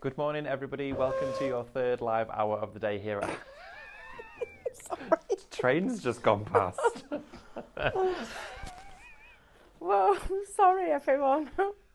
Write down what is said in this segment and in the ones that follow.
Good morning, everybody. Welcome to your third live hour of the day here. Sorry. Train's just gone past. Well, sorry everyone.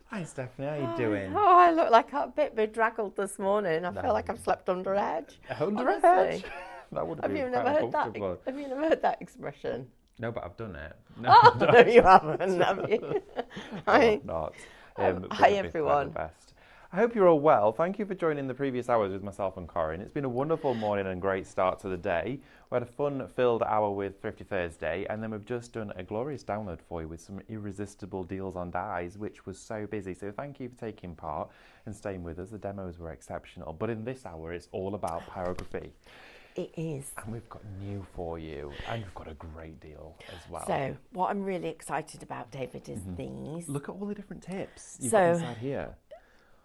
Hi, Stephanie. How you doing? Oh, I look like I'm a bit bedraggled this morning. I feel like I've slept under a hedge. Under a Honestly. hedge? That would have Have been you quite never heard that? uncomfortable. Have you never heard that expression? No, but I've done it. Oh, no, you haven't, have you? No, Hi. I've not. Hi, Bit of Claire everyone. the best. I hope you're all well. Thank you for joining the previous hours with myself and Corinne. It's been a wonderful morning and great start to the day. We had a fun-filled hour with Thrifty Thursday, and then we've just done a glorious download for you with some irresistible deals on dyes, which was so busy. So thank you for taking part and staying with us. The demos were exceptional. But in this hour, it's all about pyrography. It is. And we've got new for you, and we've got a great deal as well. So, what I'm really excited about, David, is these. Look at all the different tips you've got inside here.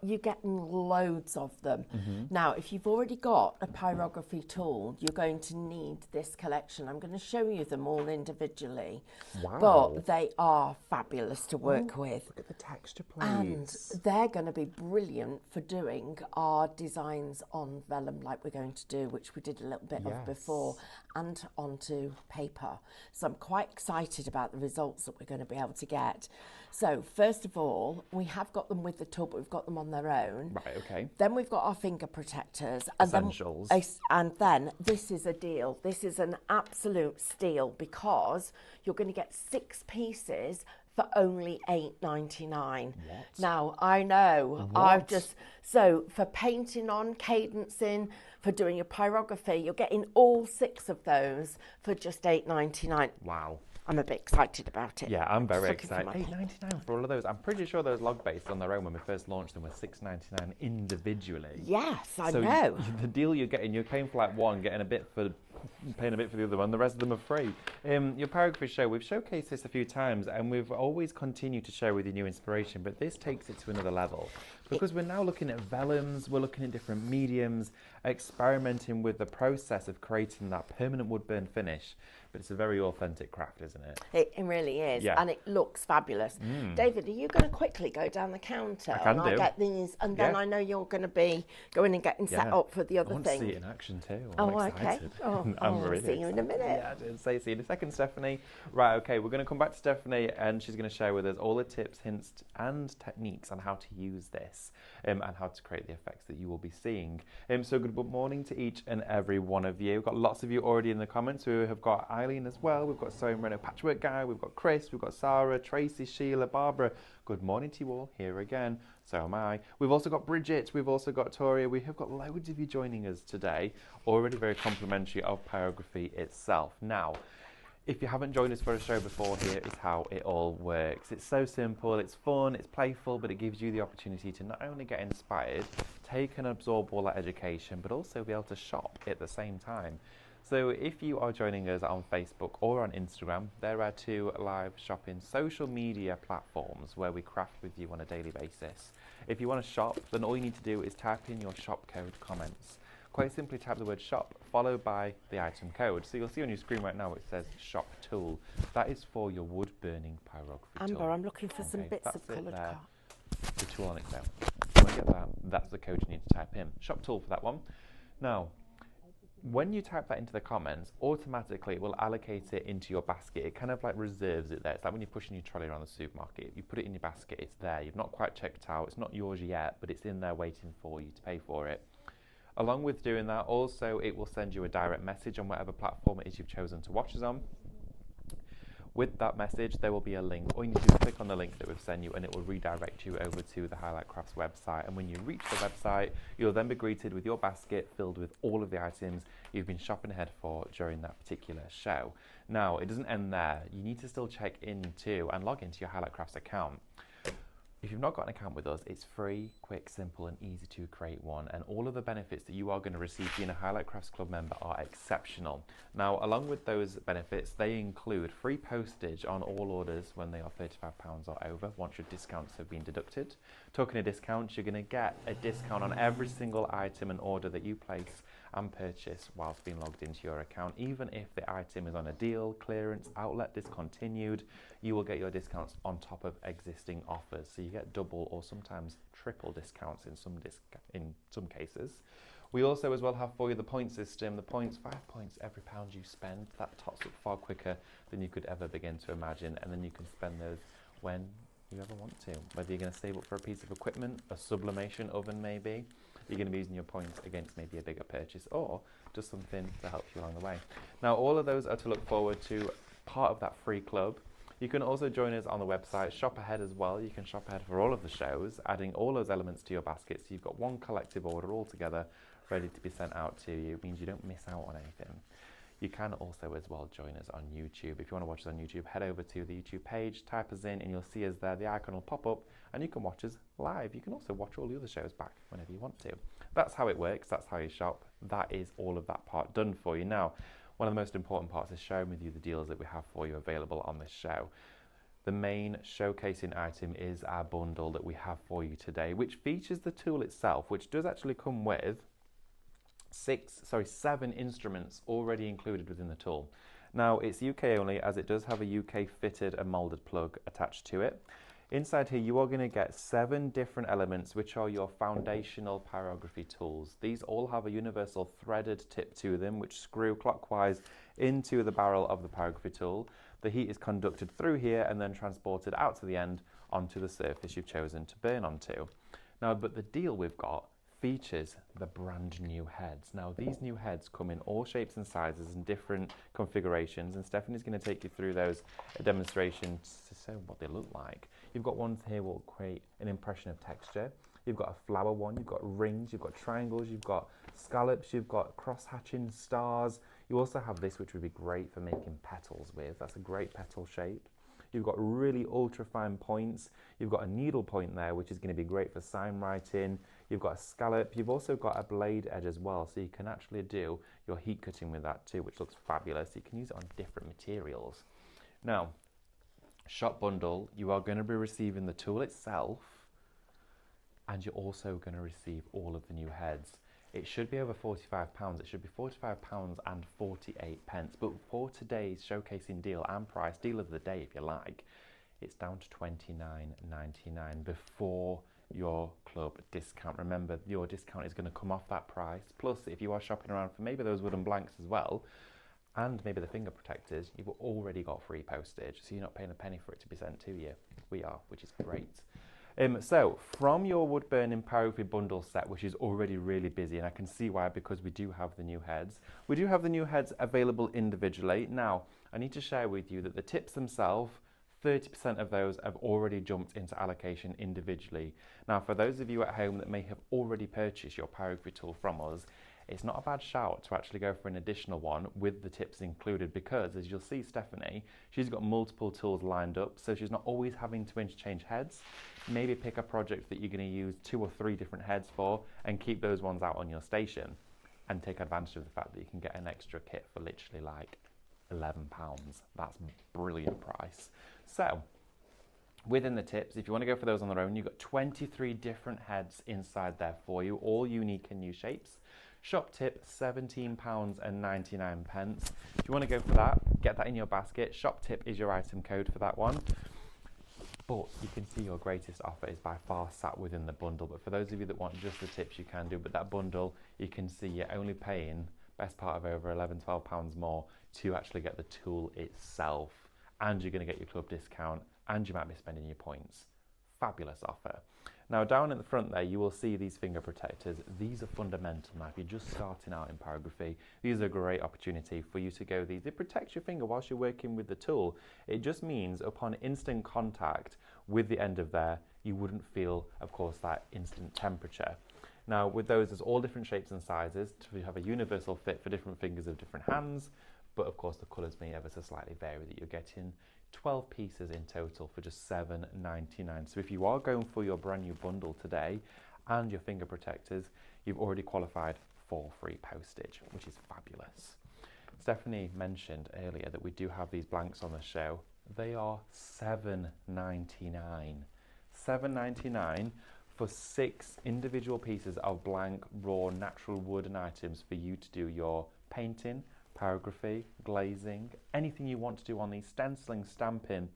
You're getting loads of them. Now, if you've already got a pyrography tool, you're going to need this collection. I'm going to show you them all individually. Wow. But they are fabulous to work with. Look at the texture And plates. they're going to be brilliant for doing our designs on vellum like we're going to do, which we did a little bit of before, and onto paper. So I'm quite excited about the results that we're going to be able to get. So first of all, we have got them with the tool, but we've got them on their own. Right, okay. Then we've got our finger protectors. Essentials. And then this is a deal. This is an absolute steal because you're going to get 6 pieces for only $8.99. What? Now, I know, What? so for painting on, cadencing, for doing your pyrography, you're getting all 6 of those for just $8.99. Wow. I'm a bit excited about it. Yeah, I'm very Just looking excited. for my $8.99 for all of those. I'm pretty sure those log based on their own when we first launched them were $6.99 individually. Yes, I So know. the deal you're getting, you're paying for like one, paying a bit for the other one, the rest of them are free. Your pyrography show, we've showcased this a few times and we've always continued to share with you new inspiration, but this takes it to another level because we're now looking at vellums, we're looking at different mediums, experimenting with the process of creating that permanent wood burn finish. But it's a very authentic craft, isn't it? It really is, Yeah. and it looks fabulous. David, are you going to quickly go down the counter? I can and I'll do. get these, and then Yeah. I know you're going to be going and getting set up for the I other want thing. to see it in action too. I'm Oh, okay. excited. Oh, I'm I'll really see you in a excited. minute. Yeah, I did say see you in a second, Stephanie. Right, okay, we're going to come back to Stephanie and she's going to share with us all the tips, hints and techniques on how to use this and how to create the effects that you will be seeing. So good morning to each and every one of you. We've got lots of you already in the comments. We have got Eileen as well. We've got Sewing Reno Patchwork Guy. We've got Chris. We've got Sarah, Tracy, Sheila, Barbara. Good morning to you all here again. So am I. We've also got Bridget. We've also got Toria. We have got loads of you joining us today. Already very complimentary of pyrography itself. Now, if you haven't joined us for a show before, here is how it all works. It's so simple, it's fun, it's playful, but it gives you the opportunity to not only get inspired, take and absorb all that education, but also be able to shop at the same time. So if you are joining us on Facebook or on Instagram, there are 2 live shopping social media platforms where we craft with you on a daily basis. If you want to shop, then all you need to do is type in your shop code comments. Quite simply type the word shop followed by the item code. So you'll see on your screen right now it says shop tool. That is for your wood burning pyrography tool. Amber, I'm looking for some bits that's of it coloured there. card. The tool on its own. When you get that, that's the code you need to type in. Shop tool for that one. Now, when you type that into the comments, automatically it will allocate it into your basket. It kind of like reserves it there. It's like when you're pushing your trolley around the supermarket. You put it in your basket, it's there. You've not quite checked out. It's not yours yet, but it's in there waiting for you to pay for it. Along with doing that, also it will send you a direct message on whatever platform it is you've chosen to watch us on. With that message, there will be a link. All you need to do is click on the link that we've sent you and it will redirect you over to the Highlight Crafts website. And when you reach the website, you'll then be greeted with your basket filled with all of the items you've been shopping ahead for during that particular show. Now, it doesn't end there. You need to still check into and log into your Highlight Crafts account. If you've not got an account with us, it's free, quick, simple and easy to create one, and all of the benefits that you are going to receive being a Highlight Crafts Club member are exceptional. Now, along with those benefits, they include free postage on all orders when they are £35 or over, once your discounts have been deducted. Talking of discounts, you're going to get a discount on every single item and order that you place and purchase whilst being logged into your account. Even if the item is on a deal, clearance, outlet, discontinued, you will get your discounts on top of existing offers. So you get double or sometimes triple discounts in some cases. We also as well have for you the point system. The points, 5 points every pound you spend. That tots up far quicker than you could ever begin to imagine, and then you can spend those when you ever want to. Whether you're going to save up for a piece of equipment, a sublimation oven maybe, you're going to be using your points against maybe a bigger purchase or just something to help you along the way. Now all of those are to look forward to, part of that free club. You can also join us on the website, shop ahead as well. You can shop ahead for all of the shows, adding all those elements to your basket, so you've got one collective order all together ready to be sent out to you. It means you don't miss out on anything. You can also as well join us on YouTube. If you want to watch us on YouTube, head over to the YouTube page, type us in, and you'll see us there. The icon will pop up and you can watch us live. You can also watch all the other shows back whenever you want to. That's how it works. That's how you shop. That is all of that part done for you. Now, one of the most important parts is sharing with you the deals that we have for you available on this show. The main showcasing item is our bundle that we have for you today, which features the tool itself, which does actually come with 7 instruments already included within the tool. Now it's UK only, as it does have a UK fitted and molded plug attached to it. Inside here you are going to get 7 different elements which are your foundational pyrography tools. These all have a universal threaded tip to them which screw clockwise into the barrel of the pyrography tool. The heat is conducted through here and then transported out to the end onto the surface you've chosen to burn onto. Now, but the deal we've got features the brand new heads. Now these new heads come in all shapes and sizes and different configurations, and Stephanie's going to take you through those demonstrations to show what they look like. You've got ones here that will create an impression of texture. You've got a flower one, you've got rings, you've got triangles, you've got scallops, you've got cross-hatching stars. You also have this, which would be great for making petals with. That's a great petal shape. You've got really ultra fine points. You've got a needle point there, which is going to be great for sign writing. You've got a scallop. You've also got a blade edge as well, so you can actually do your heat cutting with that too, which looks fabulous. You can use it on different materials. Now, shop bundle, you are going to be receiving the tool itself, and you're also going to receive all of the new heads. It should be over £45. It should be £45 and 48 pence. But for today's showcasing deal and price, deal of the day if you like, it's down to £29.99 before your club discount. Remember, your discount is going to come off that price. Plus, if you are shopping around for maybe those wooden blanks as well, and maybe the finger protectors, you've already got free postage, so you're not paying a penny for it to be sent to you. We are, which is great. So from your wood burning pyrography bundle set, which is already really busy, and I can see why, because we do have the new heads. We do have the new heads available individually. Now, I need to share with you that the tips themselves, 30% of those have already jumped into allocation individually. Now, for those of you at home that may have already purchased your pyrography tool from us, it's not a bad shout to actually go for an additional one with the tips included, because as you'll see Stephanie, she's got multiple tools lined up, so she's not always having to interchange heads. Maybe pick a project that you're going to use 2 or 3 different heads for and keep those ones out on your station, and take advantage of the fact that you can get an extra kit for literally like £11. That's a brilliant price. So within the tips, if you want to go for those on their own, you've got 23 different heads inside there for you, all unique and new shapes. Shop tip, £17.99. If you want to go for that, get that in your basket. Shop tip is your item code for that one. But you can see your greatest offer is by far sat within the bundle. But for those of you that want just the tips, you can do. But that bundle, you can see you're only paying best part of over £11–12 more to actually get the tool itself. And you're going to get your club discount, and you might be spending your points. Fabulous offer. Now down in the front there you will see these finger protectors. These are fundamental now. If you're just starting out in pyrography, these are a great opportunity for you to go these. It protects your finger whilst you're working with the tool. It just means upon instant contact with the end of there, you wouldn't feel, of course, that instant temperature. Now with those, there's all different shapes and sizes to have a universal fit for different fingers of different hands, but of course the colours may ever so slightly vary. That you're getting 12 pieces in total for just £7.99. So if you are going for your brand new bundle today and your finger protectors, you've already qualified for free postage, which is fabulous. Stephanie mentioned earlier that we do have these blanks on the show. They are £7.99. £7.99 for 6 individual pieces of blank, raw, natural wooden items for you to do your painting, pyrography, glazing, anything you want to do on these, stenciling, stamping,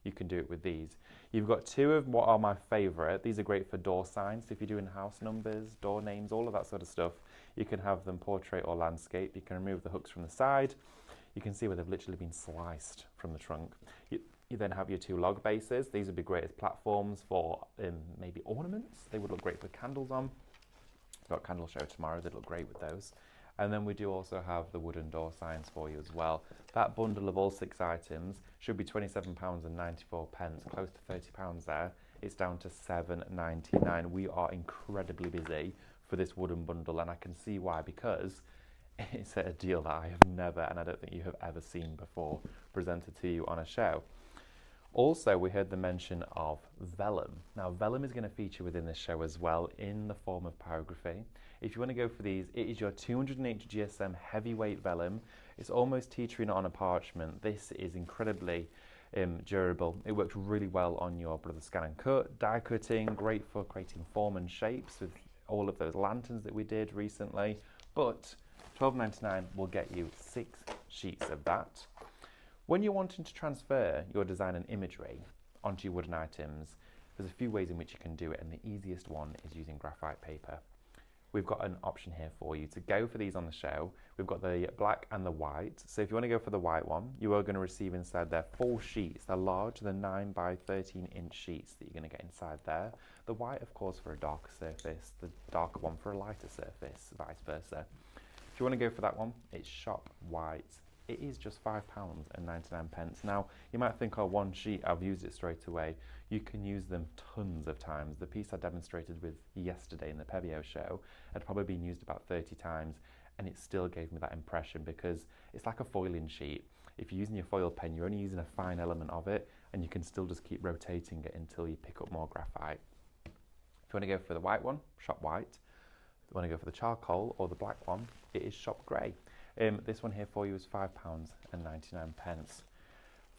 you can do it with these. You've got 2 of what are my favourite. These are great for door signs. If you're doing house numbers, door names, all of that sort of stuff, you can have them portrait or landscape. You can remove the hooks from the side. You can see where they've literally been sliced from the trunk. You then have your 2 log bases. These would be great as platforms for maybe ornaments. They would look great for candles on. We've got a candle show tomorrow. They'd look great with those. And then we do also have the wooden door signs for you as well. That bundle of all 6 items should be £27.94, close to £30 there. It's down to £7.99. We are incredibly busy for this wooden bundle, and I can see why, because it's a deal that I have never, and I don't think you have ever seen before, presented to you on a show. Also, we heard the mention of vellum. Now, vellum is going to feature within this show as well in the form of pyrography. If you want to go for these, it is your 208 GSM heavyweight vellum. It's almost teetering on a parchment. This is incredibly durable. It works really well on your Brother Scan and Cut, die cutting, great for creating form and shapes with all of those lanterns that we did recently. But £12.99 will get you 6 sheets of that. When you're wanting to transfer your design and imagery onto your wooden items, there's a few ways in which you can do it, and the easiest one is using graphite paper. We've got an option here for you to go for these on the show. We've got the black and the white. So if you want to go for the white one, you are going to receive inside there 4 sheets. They're large, they're 9 by 13 inch sheets that you're going to get inside there. The white, of course, for a darker surface, the darker one for a lighter surface, vice versa. If you want to go for that one, it's shop white. It is just £5.99. Now, you might think, oh, 1 sheet, I've used it straight away. You can use them tons of times. The piece I demonstrated with yesterday in the Pebeo show had probably been used about 30 times, and it still gave me that impression because it's like a foiling sheet. If you're using your foil pen, you're only using a fine element of it, and you can still just keep rotating it until you pick up more graphite. If you want to go for the white one, shop white. If you want to go for the charcoal or the black one, it is shop grey. This one here for you is £5.99.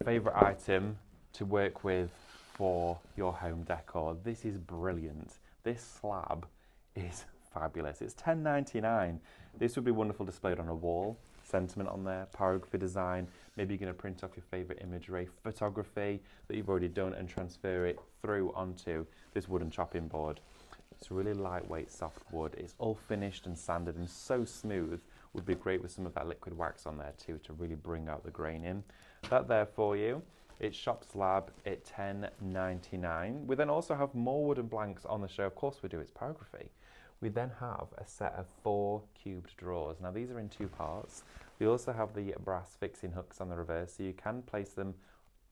Favourite item to work with for your home decor. This is brilliant. This slab is fabulous. It's £10.99. This would be wonderful displayed on a wall. Sentiment on there, pyrography design. Maybe you're going to print off your favourite imagery, photography that you've already done and transfer it through onto this wooden chopping board. It's really lightweight, soft wood. It's all finished and sanded and so smooth. Would be great with some of that liquid wax on there too to really bring out the grain in. That there for you. It's shop slab at £10.99. We then also have more wooden blanks on the show. Of course we do, it's pyrography. We then have a set of 4 cubed drawers. Now these are in 2 parts. We also have the brass fixing hooks on the reverse, so you can place them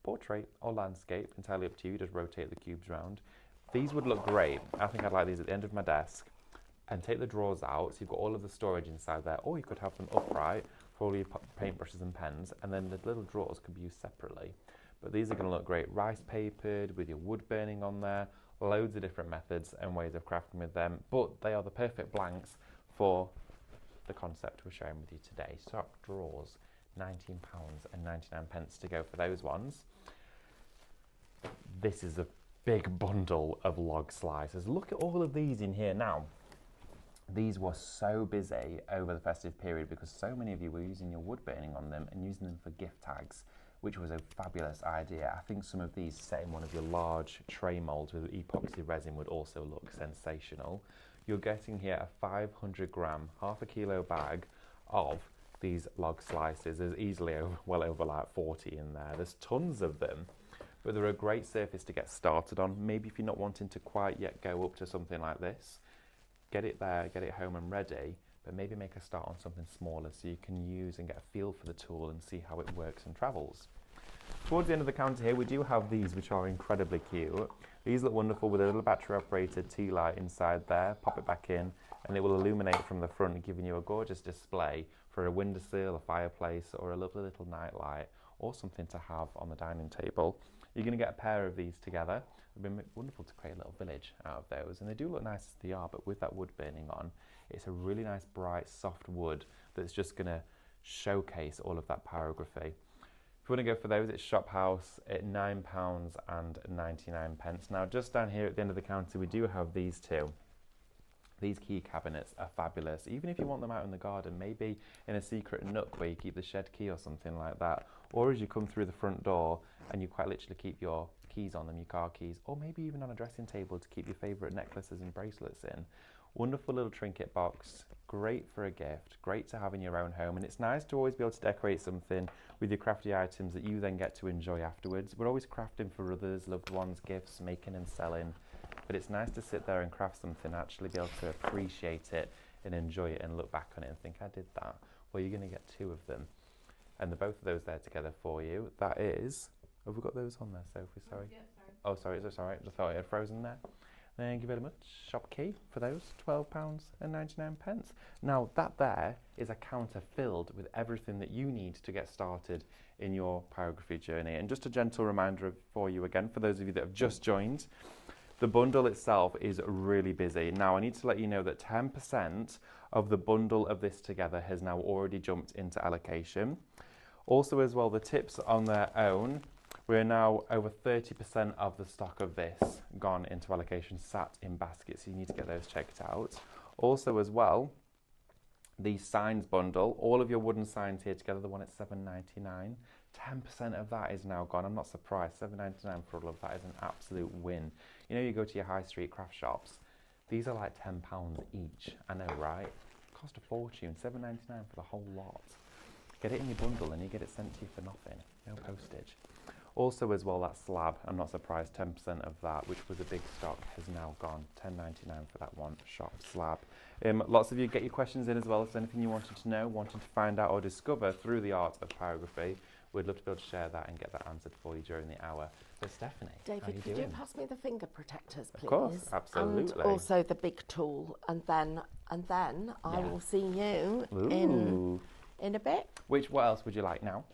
portrait or landscape, entirely up to you. Just rotate the cubes around. These would look great. I think I'd like these at the end of my desk. And take the drawers out, so you've got all of the storage inside there, or you could have them upright for all your paintbrushes and pens, and then the little drawers could be used separately. But these are going to look great, rice papered, with your wood burning on there, loads of different methods and ways of crafting with them, but they are the perfect blanks for the concept we're sharing with you today. Sock drawers, £19.99 to go for those ones. This is a big bundle of log slices. Look at all of these in here now. These were so busy over the festive period because so many of you were using your wood burning on them and using them for gift tags, which was a fabulous idea. I think some of these set in one of your large tray molds with epoxy resin would also look sensational. You're getting here a 500 gram, half a kilo bag of these log slices. There's easily well over like 40 in there. There's tons of them, but they're a great surface to get started on. Maybe if you're not wanting to quite yet go up to something like this, get it there, get it home and ready, but maybe make a start on something smaller so you can use and get a feel for the tool and see how it works and travels. Towards the end of the counter here, we do have these, which are incredibly cute. These look wonderful with a little battery operated tea light inside there. Pop it back in and it will illuminate from the front, giving you a gorgeous display for a windowsill, a fireplace, or a lovely little night light, or something to have on the dining table. You're going to get a pair of these together. It would be wonderful to create a little village out of those, and they do look nice as they are, but with that wood burning on, it's a really nice bright soft wood that's just going to showcase all of that pyrography. If you want to go for those, it's Shop House at £9.99. Now, just down here at the end of the counter, we do have these two. These key cabinets are fabulous. Even if you want them out in the garden, maybe in a secret nook where you keep the shed key or something like that, or as you come through the front door and you quite literally keep your keys on them, your car keys, or maybe even on a dressing table to keep your favourite necklaces and bracelets in. Wonderful little trinket box, great for a gift, great to have in your own home, and it's nice to always be able to decorate something with your crafty items that you then get to enjoy afterwards. We're always crafting for others, loved ones, gifts, making and selling, but it's nice to sit there and craft something, actually be able to appreciate it and enjoy it and look back on it and think, I did that. Well, you're going to get two of them, and the both of those there together for you. That is, have we got those on there, Sophie? Sorry. Yeah, sorry. Oh, sorry, it's alright. I thought I had frozen there. Thank you very much. Shop key for those, £12.99. Now, that there is a counter filled with everything that you need to get started in your pyrography journey. And just a gentle reminder for you again, for those of you that have just joined, the bundle itself is really busy. Now, I need to let you know that 10% of the bundle of this together has now already jumped into allocation. Also, as well, the tips on their own, we're now over 30% of the stock of this gone into allocation, sat in baskets, so you need to get those checked out. Also, as well, the signs bundle, all of your wooden signs here together, the one at £7.99, 10% of that is now gone. I'm not surprised. £7.99 for all of that is an absolute win. You know, you go to your high street craft shops, these are like £10 each. I know, right? Cost a fortune, £7.99 for the whole lot. Get it in your bundle and you get it sent to you for nothing. No postage. Also, as well, that slab, I'm not surprised, 10% of that, which was a big stock, has now gone. £10.99 for that one shop slab. Lots of you get your questions in as well. If there's anything you wanted to know, wanted to find out or discover through the art of pyrography, we'd love to be able to share that and get that answered for you during the hour. So, Stephanie, David, could you pass me the finger protectors, please? Of course, absolutely. And also the big tool, and then I will see you in a bit. What else would you like now?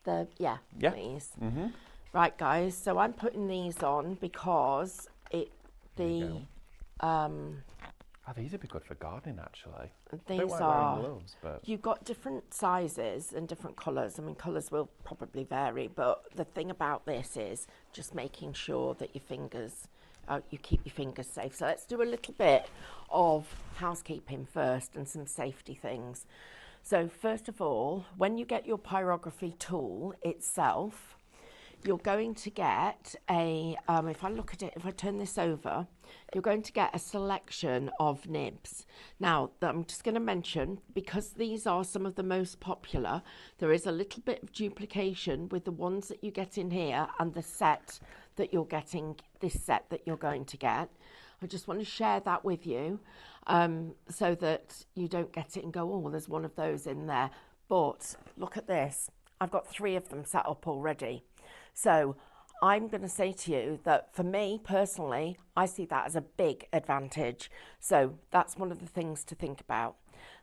Please. Mm-hmm. Right, guys. So I'm putting these on because these would be good for gardening, actually. These are gloves, but you've got different sizes and different colours. I mean, colours will probably vary, but the thing about this is just making sure that your fingers, you keep your fingers safe. So let's do a little bit of housekeeping first and some safety things. So first of all, when you get your pyrography tool itself, you're going to get if I turn this over, you're going to get a selection of nibs. Now, I'm just going to mention, because these are some of the most popular, there is a little bit of duplication with the ones that you get in here and the set that you're getting, this set that you're going to get. I just want to share that with you so that you don't get it and go, oh, there's one of those in there. But look at this. I've got 3 of them set up already. So I'm going to say to you that for me personally, I see that as a big advantage. So that's one of the things to think about.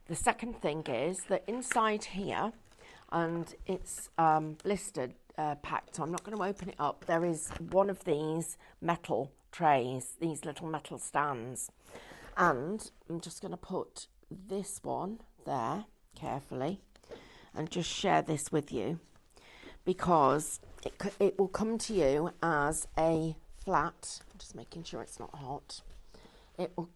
The second thing is that inside here, and it's blistered, packed, so I'm not going to open it up. There is one of these metal trays, these little metal stands, and I'm just going to put this one there carefully and just share this with you, because it will come to you as a flat. I'm just making sure it's not hot. It will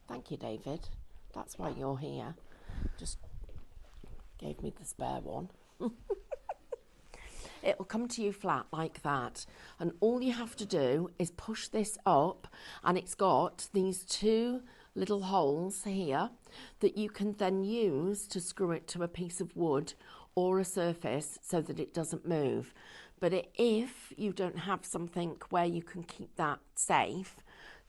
thank you, David, that's why you're here. Just gave me the spare one. It will come to you flat like that, and all you have to do is push this up, and it's got these 2 little holes here that you can then use to screw it to a piece of wood or a surface so that it doesn't move. But if you don't have something where you can keep that safe,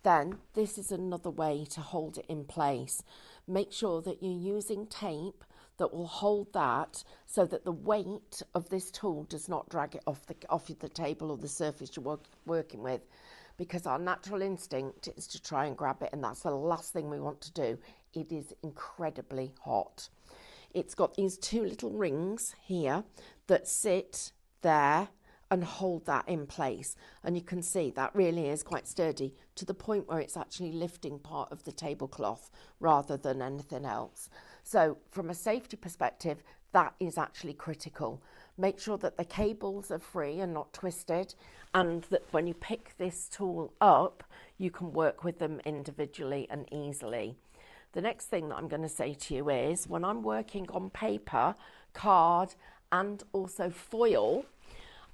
then this is another way to hold it in place. Make sure that you're using tape that will hold that so that the weight of this tool does not drag it off the table or the surface you're working with, because our natural instinct is to try and grab it, and that's the last thing we want to do. It is incredibly hot. It's got these 2 little rings here that sit there and hold that in place, and you can see that really is quite sturdy, to the point where it's actually lifting part of the tablecloth rather than anything else. So from a safety perspective, that is actually critical. Make sure that the cables are free and not twisted, and that when you pick this tool up, you can work with them individually and easily. The next thing that I'm going to say to you is, when I'm working on paper, card, and also foil,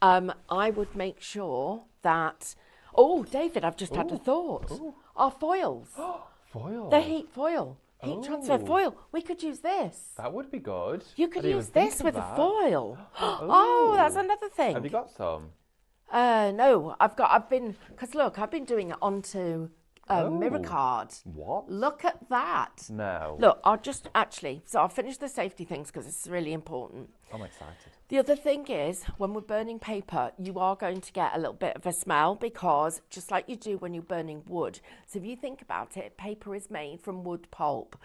I would make sure that... Oh, David, I've just had a thought. Our foils. Foil. The heat foil. Heat transfer foil. We could use this. That would be good. You could use this with a foil. Oh, that's another thing. Have you got some? No, because look, I've been doing it onto mirror card. What? Look at that. No. Look, I'll finish the safety things because it's really important. I'm excited. The other thing is, when we're burning paper, you are going to get a little bit of a smell, because just like you do when you're burning wood. So if you think about it, paper is made from wood pulp.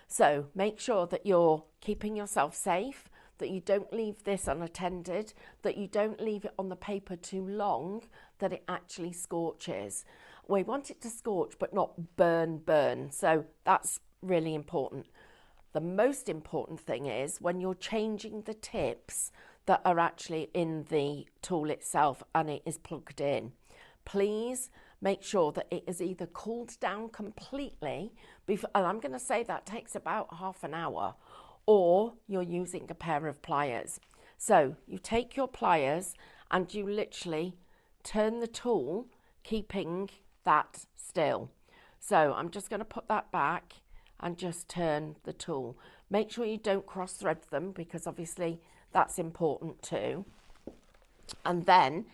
So make sure that you're keeping yourself safe, that you don't leave this unattended, that you don't leave it on the paper too long, that it actually scorches. We want it to scorch but not burn. So that's really important. The most important thing is when you're changing the tips that are actually in the tool itself and it is plugged in, please make sure that it is either cooled down completely, and I'm going to say that takes about half an hour, or you're using a pair of pliers. So you take your pliers and you literally turn the tool, keeping that still. So I'm just going to put that back and just turn the tool. Make sure you don't cross thread them, because obviously that's important too. And then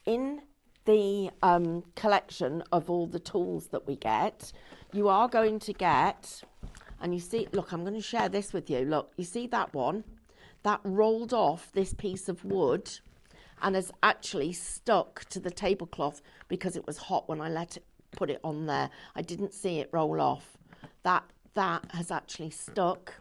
in the collection of all the tools that we get, you are going to get, and you see, look, I'm going to share this with you. Look, you see that one? That rolled off this piece of wood and has actually stuck to the tablecloth because it was hot when I put it on there. I didn't see it roll off. That has actually stuck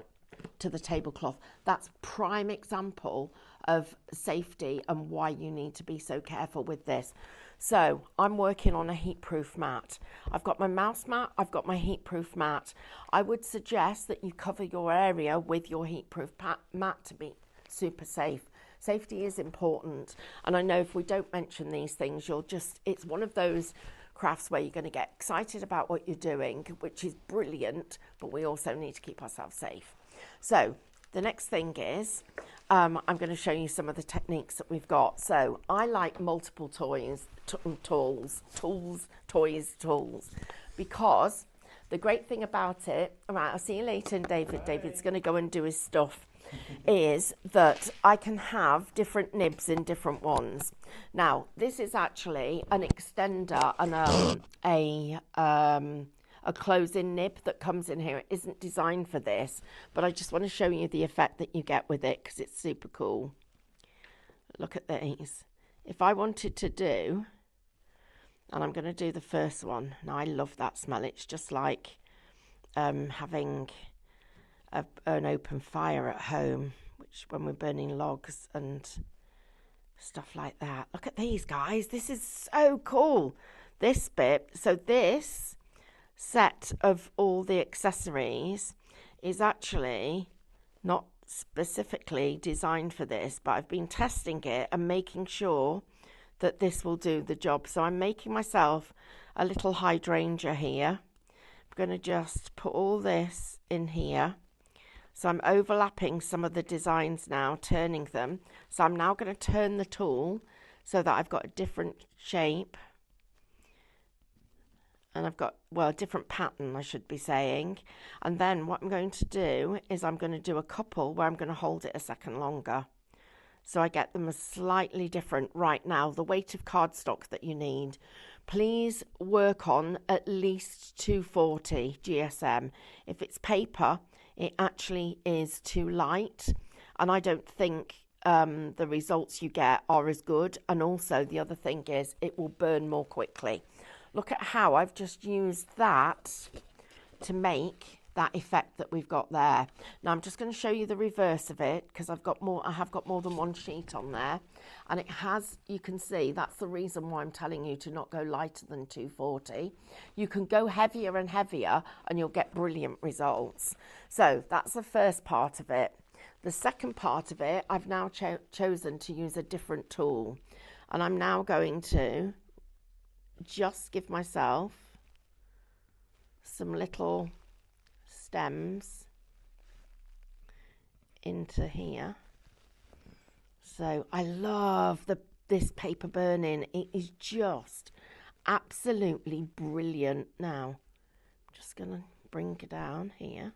to the tablecloth. That's prime example of safety and why you need to be so careful with this. So I'm working on a heat-proof mat. I've got my mouse mat, I've got my heat-proof mat. I would suggest that you cover your area with your heat-proof mat to be super safe. Safety is important. And I know if we don't mention these things, it's one of those crafts where you're going to get excited about what you're doing, which is brilliant, but we also need to keep ourselves safe. So the next thing is, I'm going to show you some of the techniques that we've got. So I like multiple tools, because the great thing about it, all right, I'll see you later, David. David's going to go and do his stuff. Is that I can have different nibs in different ones. Now, this is actually an extender and a close-in nib that comes in here. It isn't designed for this, but I just want to show you the effect that you get with it because it's super cool. Look at these. If I wanted to do, and I'm going to do the first one. Now, I love that smell. It's just like having an open fire at home, which when we're burning logs and stuff like that. Look at these, guys. This is so cool. This bit, so this set of all the accessories is actually not specifically designed for this, but I've been testing it and making sure that this will do the job. So I'm making myself a little hydrangea here. I'm going to just put all this in here. So I'm overlapping some of the designs now, turning them. So I'm now going to turn the tool so that I've got a different shape. And I've got, well, a different pattern, I should be saying. And then what I'm going to do is I'm going to do a couple where I'm going to hold it a second longer. So I get them a slightly different. Right now, the weight of cardstock that you need, please work on at least 240 GSM. If it's paper, it actually is too light, and I don't think the results you get are as good. And also the other thing is it will burn more quickly. Look at how I've just used that to make that effect that we've got there. Now I'm just going to show you the reverse of it because I have got more than one sheet on there, and it has, you can see, that's the reason why I'm telling you to not go lighter than 240. You can go heavier and heavier and you'll get brilliant results. So that's the first part of it. the second part of it, I've now chosen to use a different tool. And I'm now going to just give myself some little stems into here. So I love this paper burning. It is just absolutely brilliant. Now, I'm just going to bring it down here.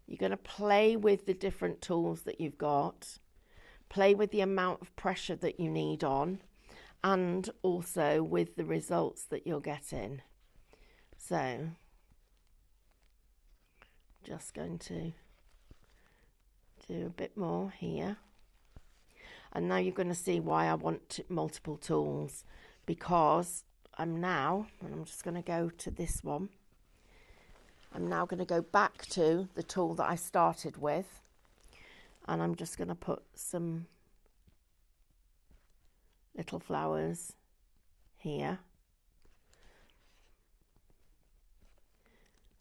You're going to play with the different tools that you've got. Play with the amount of pressure that you need on, and also with the results that you're getting. So, just going to do a bit more here. And now you're going to see why I want multiple tools, because I'm just going to go to this one. I'm now going to go back to the tool that I started with, and I'm just going to put some little flowers here.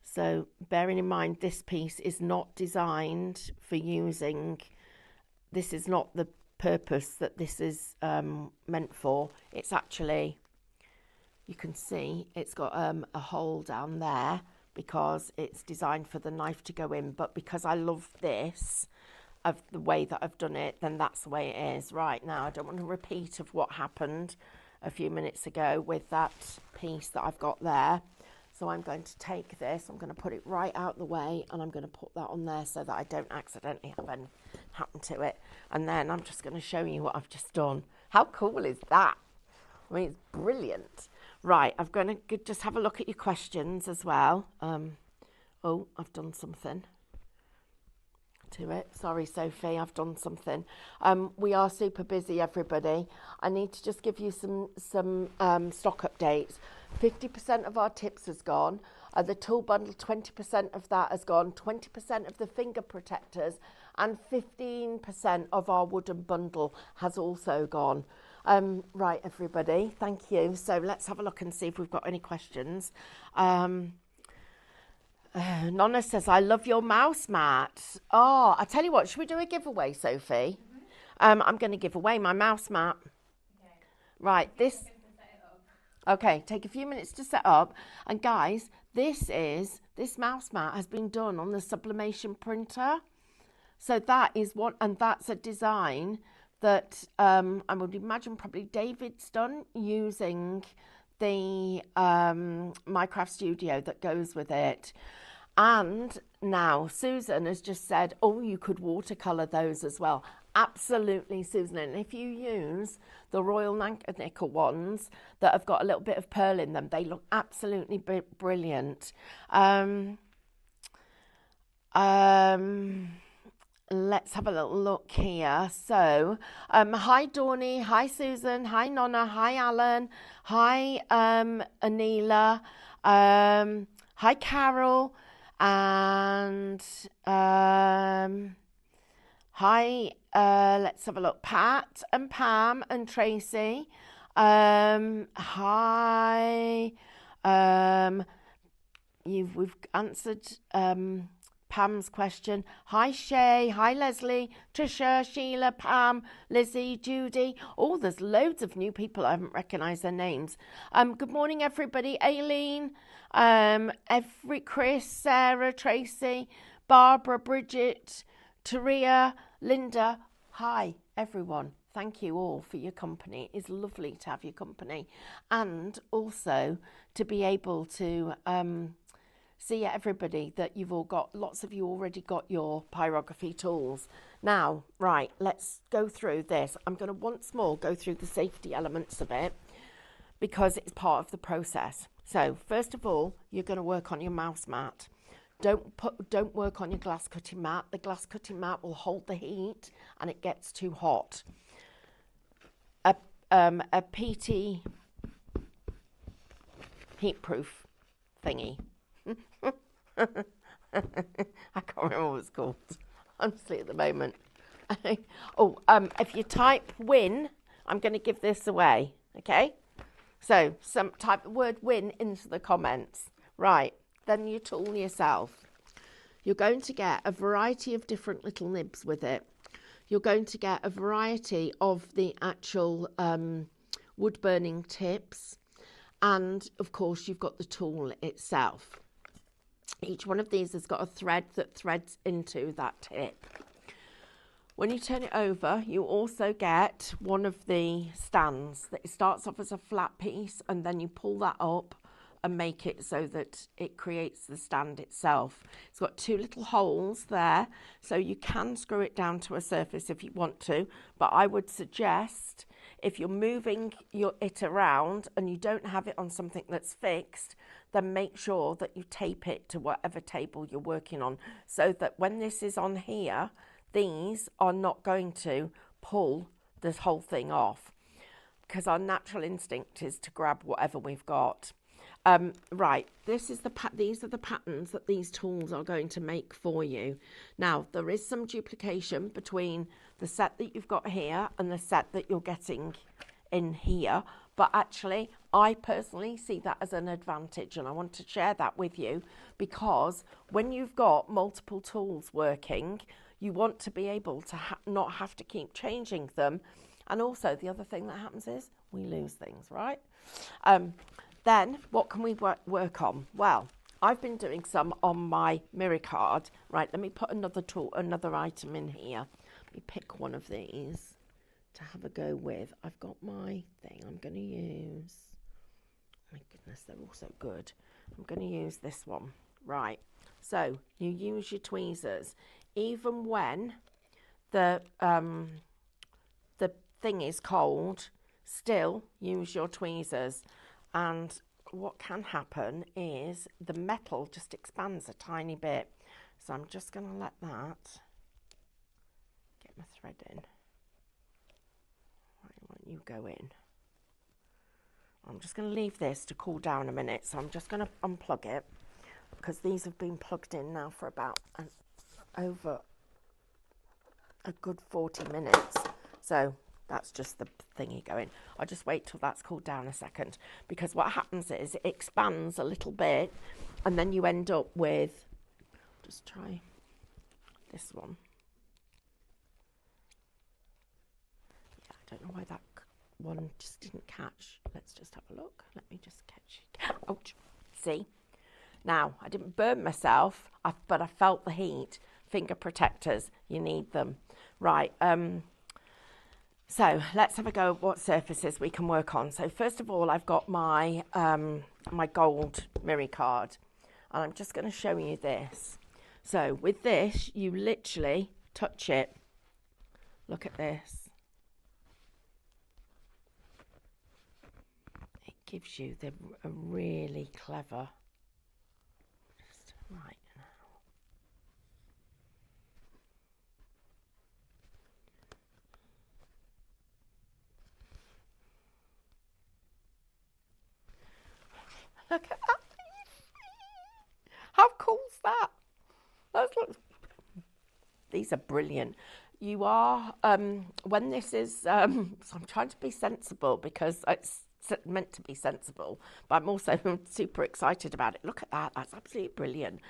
So bearing in mind, this piece is not designed for using, this is not the purpose that this is meant for. It's actually, you can see it's got a hole down there because it's designed for the knife to go in, but because I love this, of the way that I've done it, then that's the way it is. Right, now I don't want a repeat of what happened a few minutes ago with that piece that I've got there. So I'm going to take this, I'm going to put it right out the way, and I'm going to put that on there so that I don't accidentally have anything happen to it. And then I'm just going to show you what I've just done. How cool is that? I mean, it's brilliant. Right, I'm going to just have a look at your questions as well. Oh, I've done something to it. Sorry, Sophie, I've done something. We are super busy, everybody. I need to just give you some stock updates. 50% of our tips has gone. The tool bundle, 20% of that has gone. 20% of the finger protectors, and 15% of our wooden bundle has also gone. Right, everybody, thank you. So let's have a look and see if we've got any questions. Nonna says, I love your mouse mat. Oh, I tell you what, should we do a giveaway, Sophie? I'm going to give away my mouse mat. Okay. Right, this... Okay, take a few minutes to set up. And guys, this mouse mat has been done on the sublimation printer. So that is what, and that's a design that I would imagine probably David's done using the Minecraft Studio that goes with it. And now Susan has just said, oh, you could watercolour those as well. Absolutely, Susan. And if you use the Royal Nickel ones that have got a little bit of pearl in them, they look absolutely brilliant. Let's have a little look here. So, hi Dawny, hi Susan, hi Nonna, hi Alan, hi Anila, hi Carol, and hi, let's have a look, Pat and Pam and Tracy. Hi, we've answered Pam's question. Hi Shay, hi Leslie, Trisha, Sheila, Pam, Lizzie, Judy. Oh, there's loads of new people. I haven't recognised their names. Good morning, everybody. Aileen, Chris, Sarah, Tracy, Barbara, Bridget, Taria, Linda. Hi, everyone. Thank you all for your company. It's lovely to have your company, and also to be able to see everybody that you've all got, lots of you already got your pyrography tools. Now, right, let's go through this. I'm going to once more go through the safety elements of it because it's part of the process. So first of all, you're going to work on your mouse mat. Don't work on your glass cutting mat. The glass cutting mat will hold the heat and it gets too hot. A PT heatproof thingy. I can't remember what it's called, honestly, at the moment. If you type win, I'm going to give this away, okay? So, type the word win into the comments. Right, then you tool yourself. You're going to get a variety of different little nibs with it. You're going to get a variety of the actual wood burning tips, and of course you've got the tool itself. Each one of these has got a thread that threads into that tip. When you turn it over, you also get one of the stands that starts off as a flat piece, and then you pull that up and make it so that it creates the stand itself. It's got two little holes there, so you can screw it down to a surface if you want to, but I would suggest if you're moving it around and you don't have it on something that's fixed, then make sure that you tape it to whatever table you're working on, so that when this is on here, these are not going to pull this whole thing off, because our natural instinct is to grab whatever we've got. Right, these are the patterns that these tools are going to make for you. Now, there is some duplication between the set that you've got here and the set that you're getting in here, but actually I personally see that as an advantage, and I want to share that with you, because when you've got multiple tools working, you want to be able to not have to keep changing them. And also the other thing that happens is we lose things, right? Then what can we work on? Well, I've been doing some on my mirror card. Right, let me put another item in here. Let me pick one of these to have a go with. I've got my thing I'm going to use. My goodness, they're all so good. I'm going to use this one. Right, so you use your tweezers. Even when the thing is cold, still use your tweezers. And what can happen is the metal just expands a tiny bit. So I'm just going to let that get my thread in. Right, why don't you go in? I'm just going to leave this to cool down a minute. So I'm just going to unplug it, because these have been plugged in now for about over a good 40 minutes. So that's just the thingy going. I'll just wait till that's cooled down a second, because what happens is it expands a little bit, and then you end up with, just try this one. Yeah, I don't know why that one just didn't catch. Let's just have a look. Let me just catch it. Ouch. See? Now, I didn't burn myself, but I felt the heat. Finger protectors, you need them. Right, so let's have a go at what surfaces we can work on. So first of all, I've got my my gold mirror card, and I'm just going to show you this. So with this, you literally touch it. Look at this. It gives you a really clever. Just right. Look at that. How cool's that? These are brilliant. You are, when this is, so I'm trying to be sensible, because it's meant to be sensible, but I'm also super excited about it. Look at that. That's absolutely brilliant.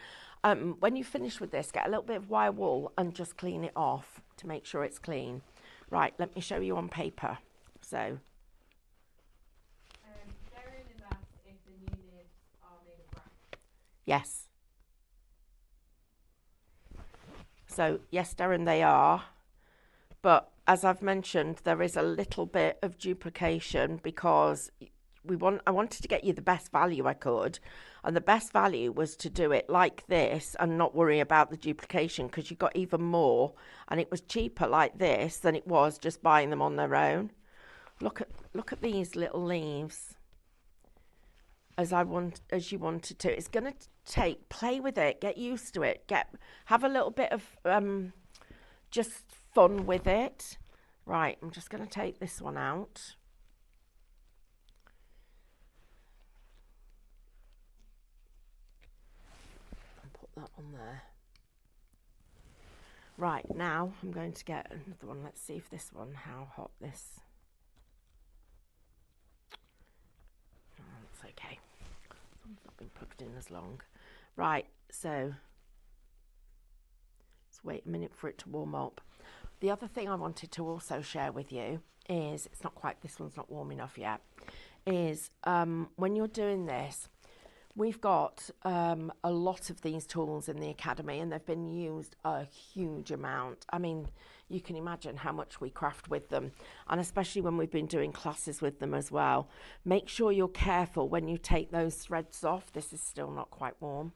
When you finish with this, get a little bit of wire wool and just clean it off to make sure it's clean. Right, let me show you on paper. So. Yes. So, yes, Darren, they are. But as I've mentioned, there is a little bit of duplication, because I wanted to get you the best value I could. And the best value was to do it like this and not worry about the duplication, because you got even more. And it was cheaper like this than it was just buying them on their own. Look at these little leaves. As you wanted to. It's going to play with it, get used to it, have a little bit of just fun with it. Right, I'm just going to take this one out. And put that on there. Right, now I'm going to get another one. Let's see if this one, how hot this. Oh, it's okay. It's not been plugged in as long. Right, so Just wait a minute for it to warm up. The other thing I wanted to also share with you is, it's not quite, this one's not warm enough yet, is when you're doing this, we've got a lot of these tools in the Academy and they've been used a huge amount. I mean, you can imagine how much we craft with them, and especially when we've been doing classes with them as well. Make sure you're careful when you take those threads off. This is still not quite warm.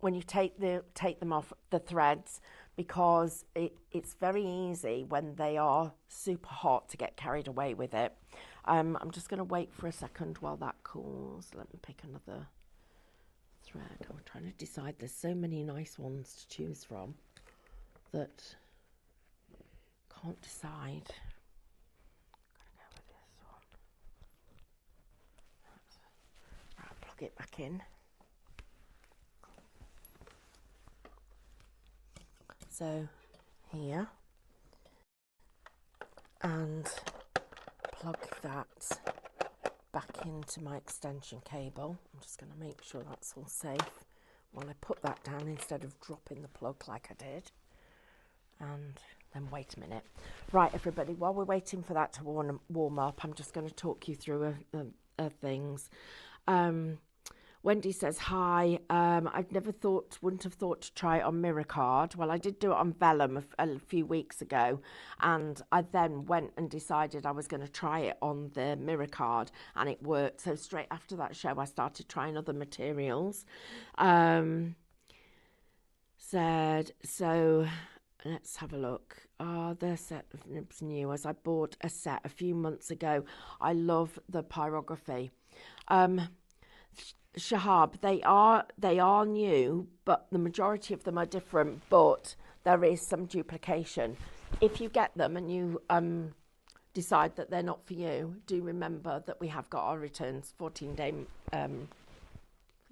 When you take them off the threads, because it's very easy when they are super hot to get carried away with it. I'm just going to wait for a second while that cools. Let me pick another thread. I'm trying to decide. There's so many nice ones to choose from that can't decide. I'm going to go with this one. Right, I'll plug it back in. So here, and plug that back into my extension cable. I'm just going to make sure that's all safe while I put that down instead of dropping the plug like I did. And then wait a minute. Right, everybody, while we're waiting for that to warm up, I'm just going to talk you through things. Wendy says, hi, wouldn't have thought to try it on mirror card. Well, I did do it on vellum a few weeks ago, and I then went and decided I was going to try it on the mirror card, and it worked. So straight after that show, I started trying other materials. So let's have a look. The set of nibs new, as I bought a set a few months ago. I love the Pyrography. Shahab, they are new, but the majority of them are different, but there is some duplication. If you get them and you decide that they're not for you, do remember that we have got our returns 14-day, I think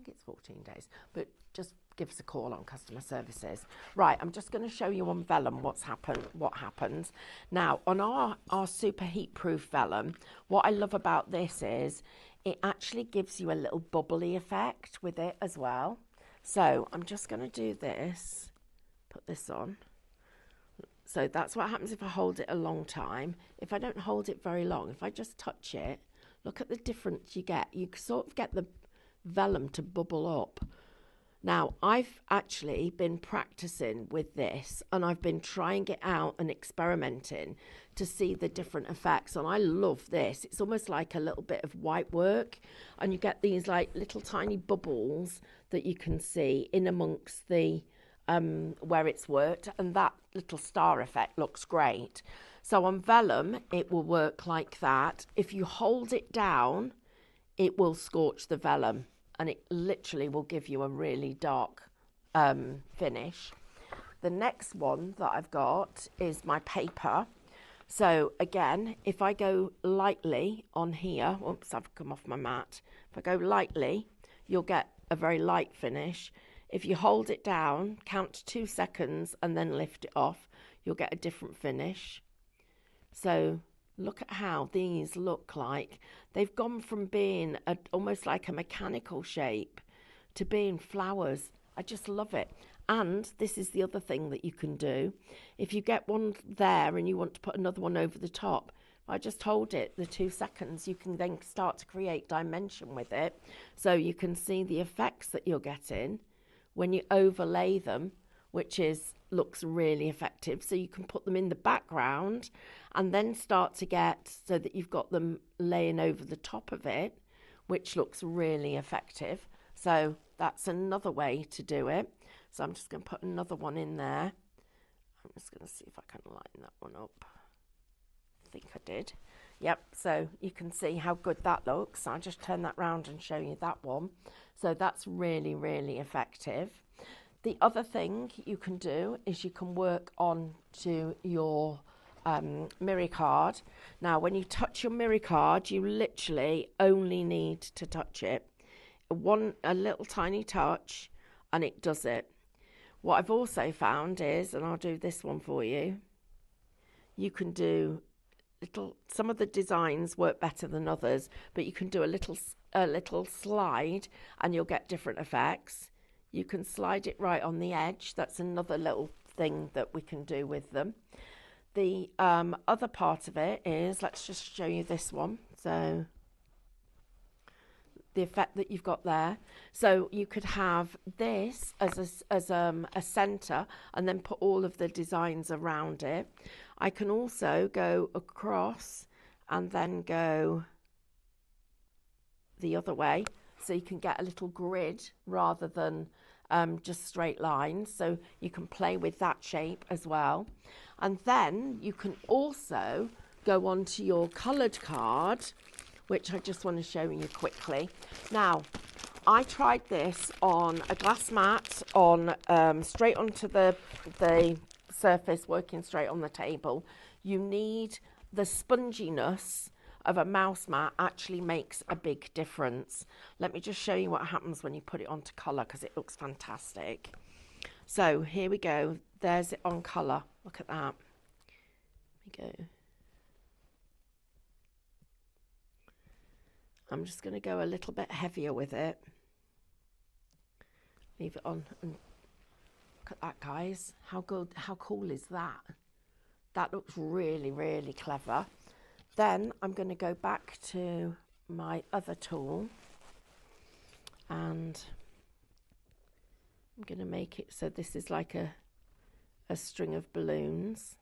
it's 14 days, but just give us a call on customer services. Right, I'm just going to show you on vellum what happens. Now, on our super heat proof vellum, what I love about this is it actually gives you a little bubbly effect with it as well. So I'm just going to do this, put this on. So that's what happens if I hold it a long time. If I don't hold it very long, if I just touch it, look at the difference you get. You sort of get the vellum to bubble up. Now, I've actually been practicing with this, and I've been trying it out and experimenting to see the different effects, and I love this. It's almost like a little bit of white work, and you get these like little tiny bubbles that you can see in amongst the where it's worked, and that little star effect looks great. So on vellum, it will work like that. If you hold it down, it will scorch the vellum, and it literally will give you a really dark finish. The next one that I've got is my paper. So again, if I go lightly on here, oops, I've come off my mat. If I go lightly, you'll get a very light finish. If you hold it down, count to 2 seconds and then lift it off, you'll get a different finish. So look at how these look like. They've gone from being almost like a mechanical shape to being flowers. I just love it. And this is the other thing that you can do. If you get one there and you want to put another one over the top, if I just hold it the 2 seconds, you can then start to create dimension with it. So you can see the effects that you're getting when you overlay them, which looks really effective. So you can put them in the background and then start to get so that you've got them laying over the top of it, which looks really effective. So that's another way to do it. So I'm just going to put another one in there. I'm just going to see if I can line that one up. I think I did. Yep, so you can see how good that looks. I'll just turn that round and show you that one. So that's really, really effective. The other thing you can do is you can work on to your mirror card. Now, when you touch your mirror card, you literally only need to touch it. A little tiny touch, and it does it. What I've also found is, and I'll do this one for you, you can do some of the designs work better than others, but you can do a little slide and you'll get different effects. you can slide it right on the edge. That's another little thing that we can do with them. The other part of it is, let's just show you this one. So the effect that you've got there. So you could have this as a center and then put all of the designs around it. I can also go across and then go the other way, so you can get a little grid rather than just straight lines. So you can play with that shape as well. And then you can also go onto your coloured card, which I just want to show you quickly. Now, I tried this on a glass mat, on straight onto the surface, working straight on the table. You need the sponginess of a mouse mat, actually makes a big difference. Let me just show you what happens when you put it onto colour, because it looks fantastic. So here we go. There's it on colour. Look at that. Here we go. I'm just going to go a little bit heavier with it. Leave it on and look at that, guys. How good, how cool is that? That looks really, really clever. Then I'm going to go back to my other tool and I'm going to make it so this is like a string of balloons.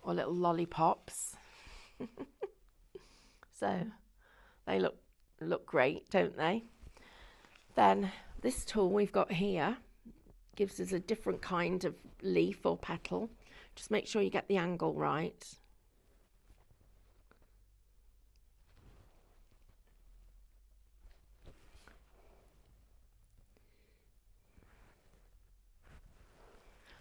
Or little lollipops. So they look great, don't they? Then this tool we've got here gives us a different kind of leaf or petal. Just make sure you get the angle right.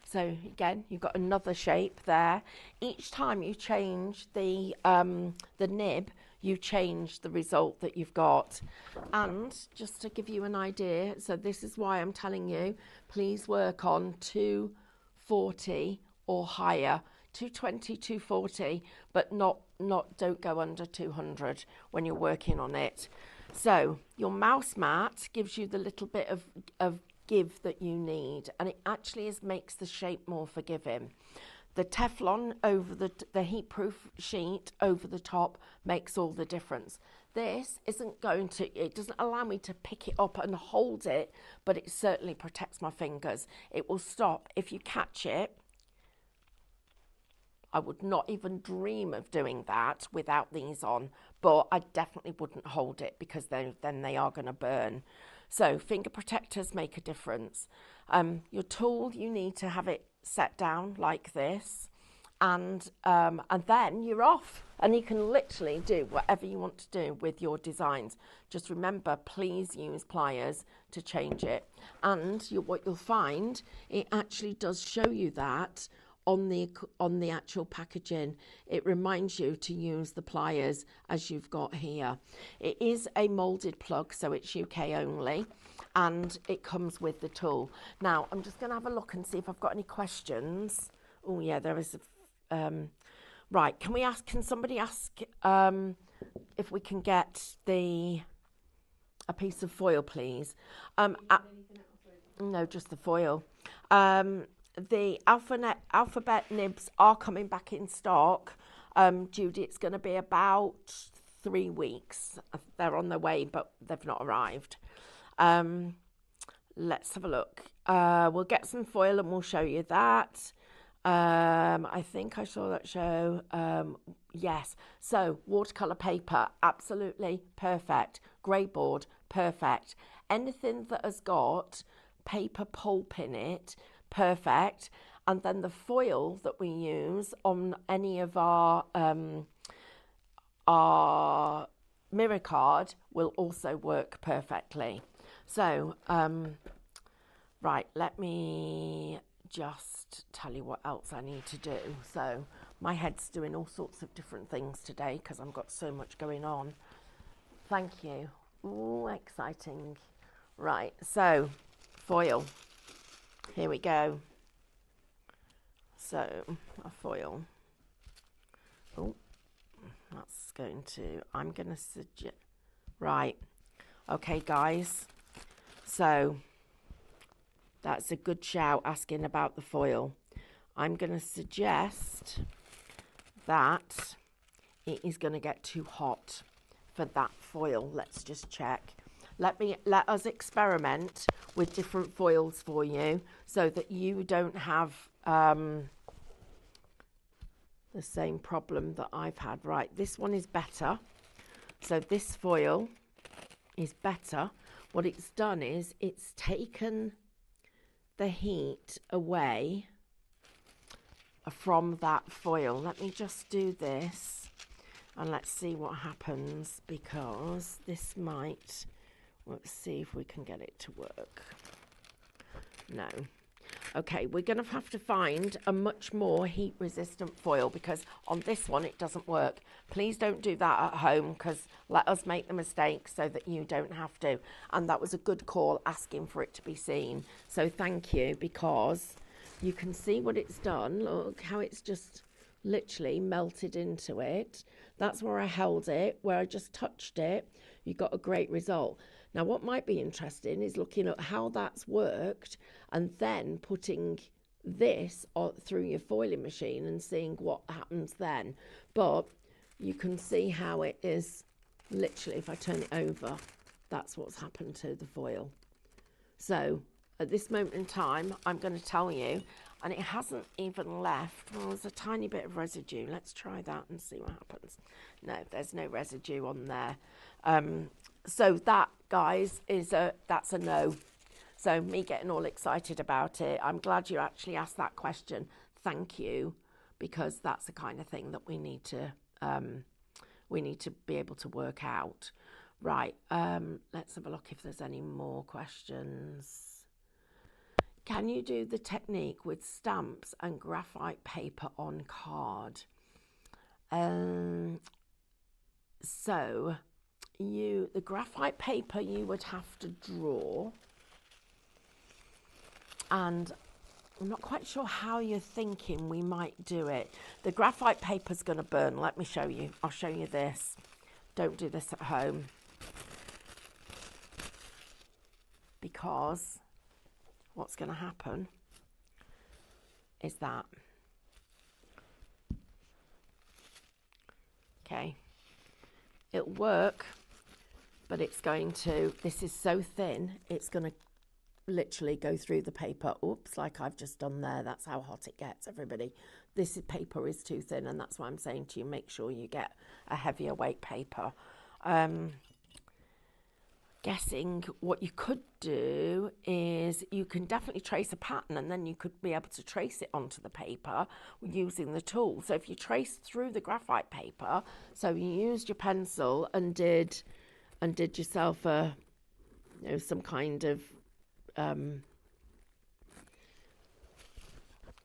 So again, you've got another shape there. Each time you change the nib, you change the result that you've got. And just to give you an idea, so this is why I'm telling you, please work on 240 or higher, 220, 240, but don't go under 200 when you're working on it. So your mouse mat gives you the little bit of give that you need, and it actually makes the shape more forgiving. The Teflon over the heat-proof sheet over the top makes all the difference. This isn't going to, it doesn't allow me to pick it up and hold it, but it certainly protects my fingers. It will stop if you catch it. I would not even dream of doing that without these on, but I definitely wouldn't hold it because then they are going to burn. So finger protectors make a difference. Your tool, you need to have it set down like this, and then you're off, and you can literally do whatever you want to do with your designs. Just remember, please use pliers to change it. And what you'll find, it actually does show you that on the actual packaging. It reminds you to use the pliers as you've got here. It is a moulded plug, so it's UK only, and it comes with the tool. Now I'm just going to have a look and see if I've got any questions. Oh yeah, there is right, can somebody ask if we can get a piece of foil, please? No, just the foil. The alphabet nibs are coming back in stock. Judy, it's going to be about 3 weeks. They're on their way, but they've not arrived. Let's have a look. We'll get some foil and we'll show you that. I think I saw that show. Yes. So watercolor paper, absolutely perfect. Grey board, perfect. Anything that has got paper pulp in it, perfect. And then the foil that we use on any of our mirror card will also work perfectly. So right, let me just tell you what else I need to do. So my head's doing all sorts of different things today because I've got so much going on. Thank you. Ooh, exciting. Right, so foil. Here we go. So a foil. Oh, that's going to, I'm going to suggest, Right. Okay, guys. So that's a good shout asking about the foil. I'm going to suggest that it is going to get too hot for that foil. Let's just check. Let us experiment with different foils for you so that you don't have the same problem that I've had. Right, this one is better. So this foil is better. What it's done is it's taken the heat away from that foil. Let me just do this and let's see what happens, because this might, let's see if we can get it to work. No. Okay, we're going to have to find a much more heat resistant foil, because on this one it doesn't work. Please don't do that at home, because let us make the mistake so that you don't have to. And that was a good call asking for it to be seen. So thank you, because you can see what it's done. Look how it's just literally melted into it. That's where I held it, where I just touched it. You got a great result. Now, what might be interesting is looking at how that's worked and then putting this through your foiling machine and seeing what happens then. But you can see how it is literally, if I turn it over, that's what's happened to the foil. So at this moment in time, I'm going to tell you, and it hasn't even left. Well, there's a tiny bit of residue. Let's try that and see what happens. No, there's no residue on there. So that, guys, that's a no. So me getting all excited about it, I'm glad you actually asked that question. Thank you, because that's the kind of thing that we need to be able to work out. Right, let's have a look if there's any more questions. Can you do the technique with stamps and graphite paper on card? So the graphite paper you would have to draw, and I'm not quite sure how you're thinking we might do it. The graphite paper's going to burn. Let me show you. I'll show you this. Don't do this at home, because what's going to happen is that, okay, it'll work, but it's going to, this is so thin, it's going to literally go through the paper. Oops, like I've just done there. That's how hot it gets, everybody. This paper is too thin, and that's why I'm saying to you, make sure you get a heavier weight paper. Guessing what you could do is you can definitely trace a pattern, and then you could be able to trace it onto the paper using the tool. So if you trace through the graphite paper, so you used your pencil and did yourself a, some kind of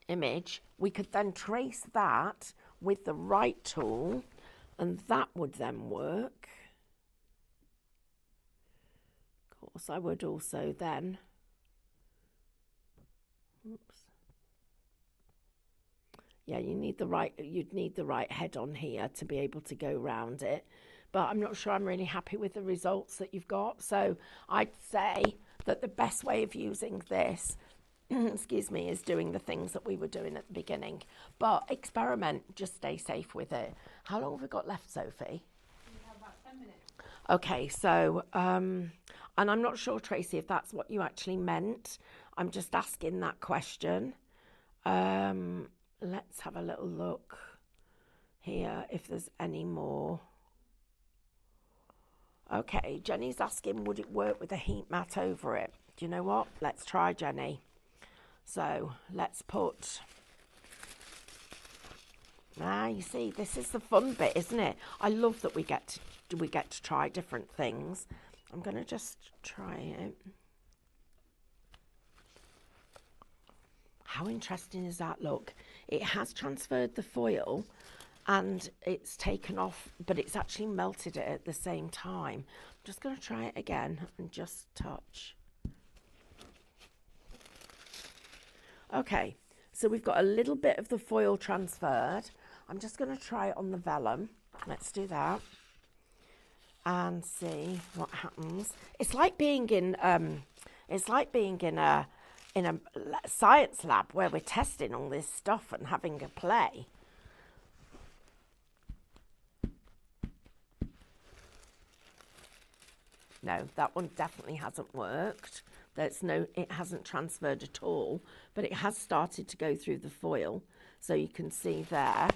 image, we could then trace that with the right tool, and that would then work. Of course, I would also then, oops, yeah, you'd need the right head on here to be able to go round it. But I'm not sure I'm really happy with the results that you've got. So I'd say that the best way of using this, excuse me, is doing the things that we were doing at the beginning. But experiment, just stay safe with it. How long have we got left, Sophie? We have about 10 minutes. Okay, so, and I'm not sure, Tracy, if that's what you actually meant. I'm just asking that question. Let's have a little look here if there's any more. Okay, Jenny's asking, would it work with a heat mat over it? Do you know what? Let's try, Jenny. So let's put, you see, this is the fun bit, isn't it? I love that we get to try different things. I'm going to just try it. How interesting is that? Look, it has transferred the foil and it's taken off, but it's actually melted it at the same time. I'm just going to try it again and just touch. Okay, so we've got a little bit of the foil transferred. I'm just going to try it on the vellum. Let's do that. and see what happens. It's like being in a science lab where we're testing all this stuff and having a play. No, that one definitely hasn't worked. It hasn't transferred at all, but it has started to go through the foil. So you can see there,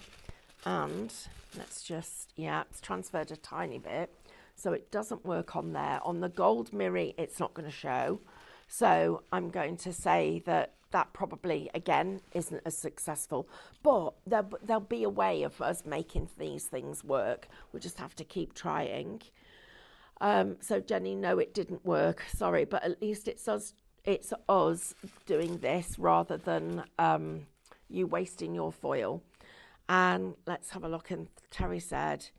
and let's just, yeah, it's transferred a tiny bit. So it doesn't work on there. On the gold mirror, it's not going to show. So I'm going to say that probably, again, isn't as successful. But there'll be a way of us making these things work. We'll just have to keep trying. So Jenny, no, it didn't work. Sorry, but at least it's us doing this rather than you wasting your foil. And let's have a look. And Terry said,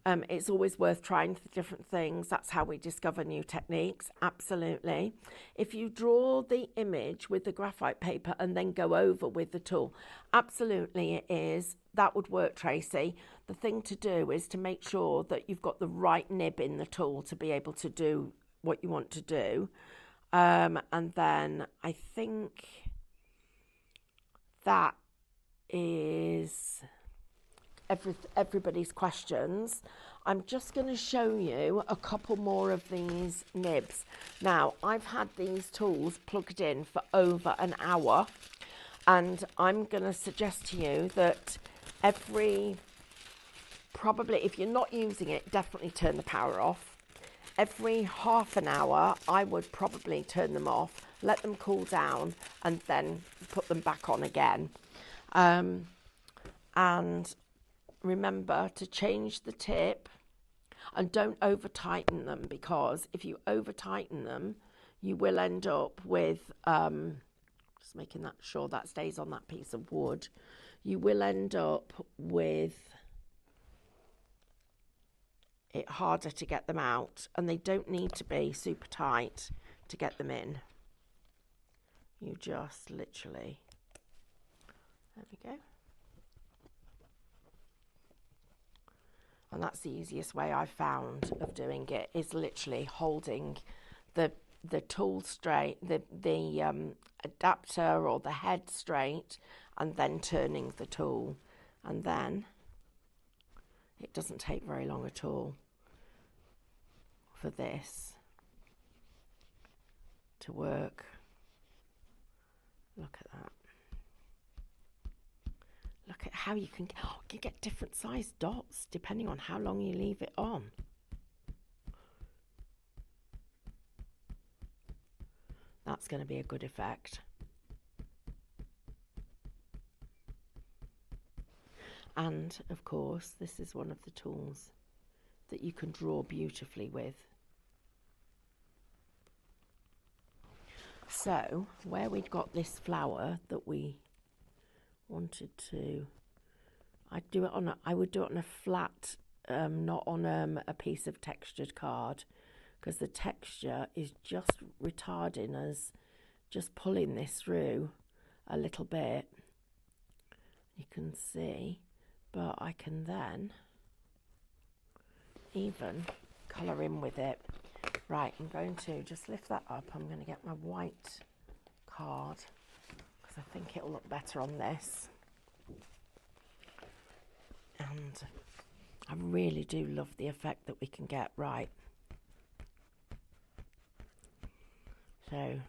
it's always worth trying different things. That's how we discover new techniques. Absolutely. If you draw the image with the graphite paper and then go over with the tool, absolutely it is. That would work, Tracy. The thing to do is to make sure that you've got the right nib in the tool to be able to do what you want to do. And then I think that is everybody's questions. I'm just going to show you a couple more of these nibs. Now, I've had these tools plugged in for over an hour, and I'm going to suggest to you that probably if you're not using it, definitely turn the power off. Every half an hour, I would probably turn them off, let them cool down, and then put them back on again. And remember to change the tip and don't over tighten them, because if you over tighten them, you will end up with, just making sure that stays on that piece of wood, you will end up with it harder to get them out, and they don't need to be super tight to get them in. You just literally, there we go. And that's the easiest way I've found of doing it, is literally holding the tool straight, the adapter or the head straight, and then turning the tool. And then it doesn't take very long at all for this to work. Look at that. Look at how you can get different sized dots depending on how long you leave it on. That's going to be a good effect. And of course, this is one of the tools that you can draw beautifully with. So, where we'd got this flower that we wanted to, I would do it on a flat, not on a piece of textured card, because the texture is just retarding us, just pulling this through a little bit. You can see, but I can then even colour in with it. Right, I'm going to just lift that up. I'm going to get my white card because I think it'll look better on this. And I really do love the effect that we can get. Right. So they're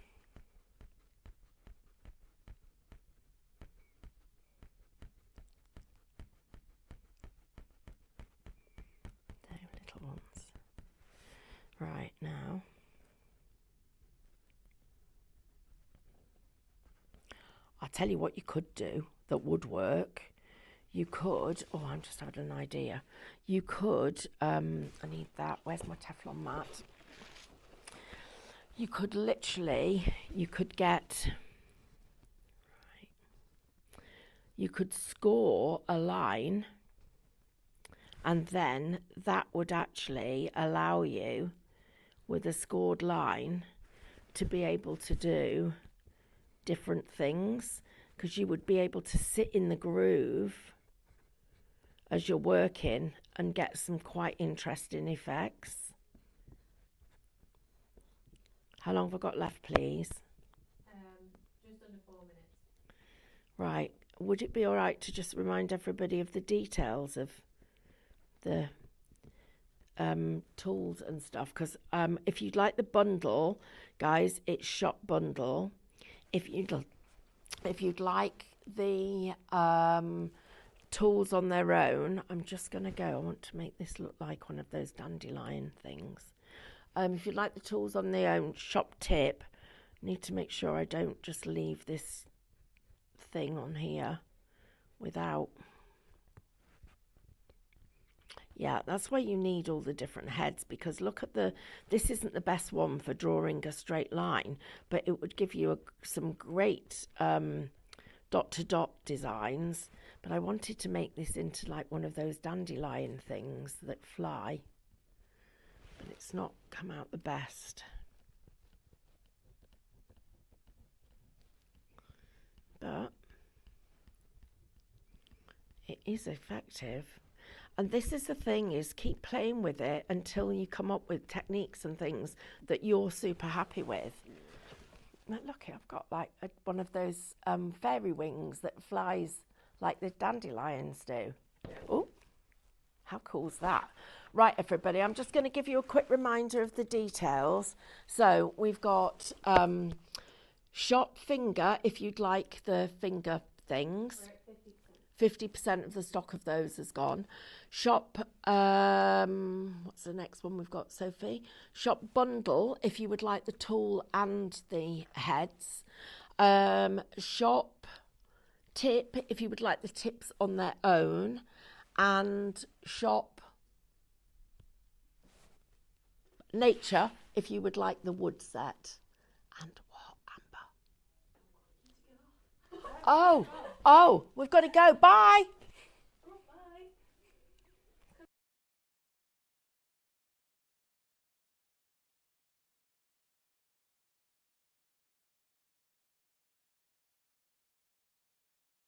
little ones. Right, now I'll tell you what you could do that would work. You could, oh, I'm just having an idea. You could, I need that. Where's my Teflon mat? You could literally, you could score a line, and then that would actually allow you, with a scored line, to be able to do different things, because you would be able to sit in the groove as you're working and get some quite interesting effects. How long have I got left, please? Just under 4 minutes. Right. Would it be all right to just remind everybody of the details of the tools and stuff? Because if you'd like the bundle, guys, it's shop bundle. If you'd like the tools on their own, I'm just going to go. I want to make this look like one of those dandelion things. If you'd like the tools on their own, shop tip, need to make sure I don't just leave this thing on here without. Yeah, that's why you need all the different heads, because look at this isn't the best one for drawing a straight line, but it would give you some great dot to dot designs. But I wanted to make this into like one of those dandelion things that fly, but it's not come out the best. But it is effective. And this is the thing, is keep playing with it until you come up with techniques and things that you're super happy with. Look, I've got like one of those fairy wings that flies like the dandelions do. Oh, how cool is that? Right, everybody, I'm just going to give you a quick reminder of the details. So we've got shop finger, if you'd like the finger things. 50% of the stock of those has gone. Shop, what's the next one we've got, Sophie? Shop bundle, if you would like the tool and the heads. Shop tip, if you would like the tips on their own. And shop nature, if you would like the wood set. And what, Amber? Oh, we've got to go. Bye.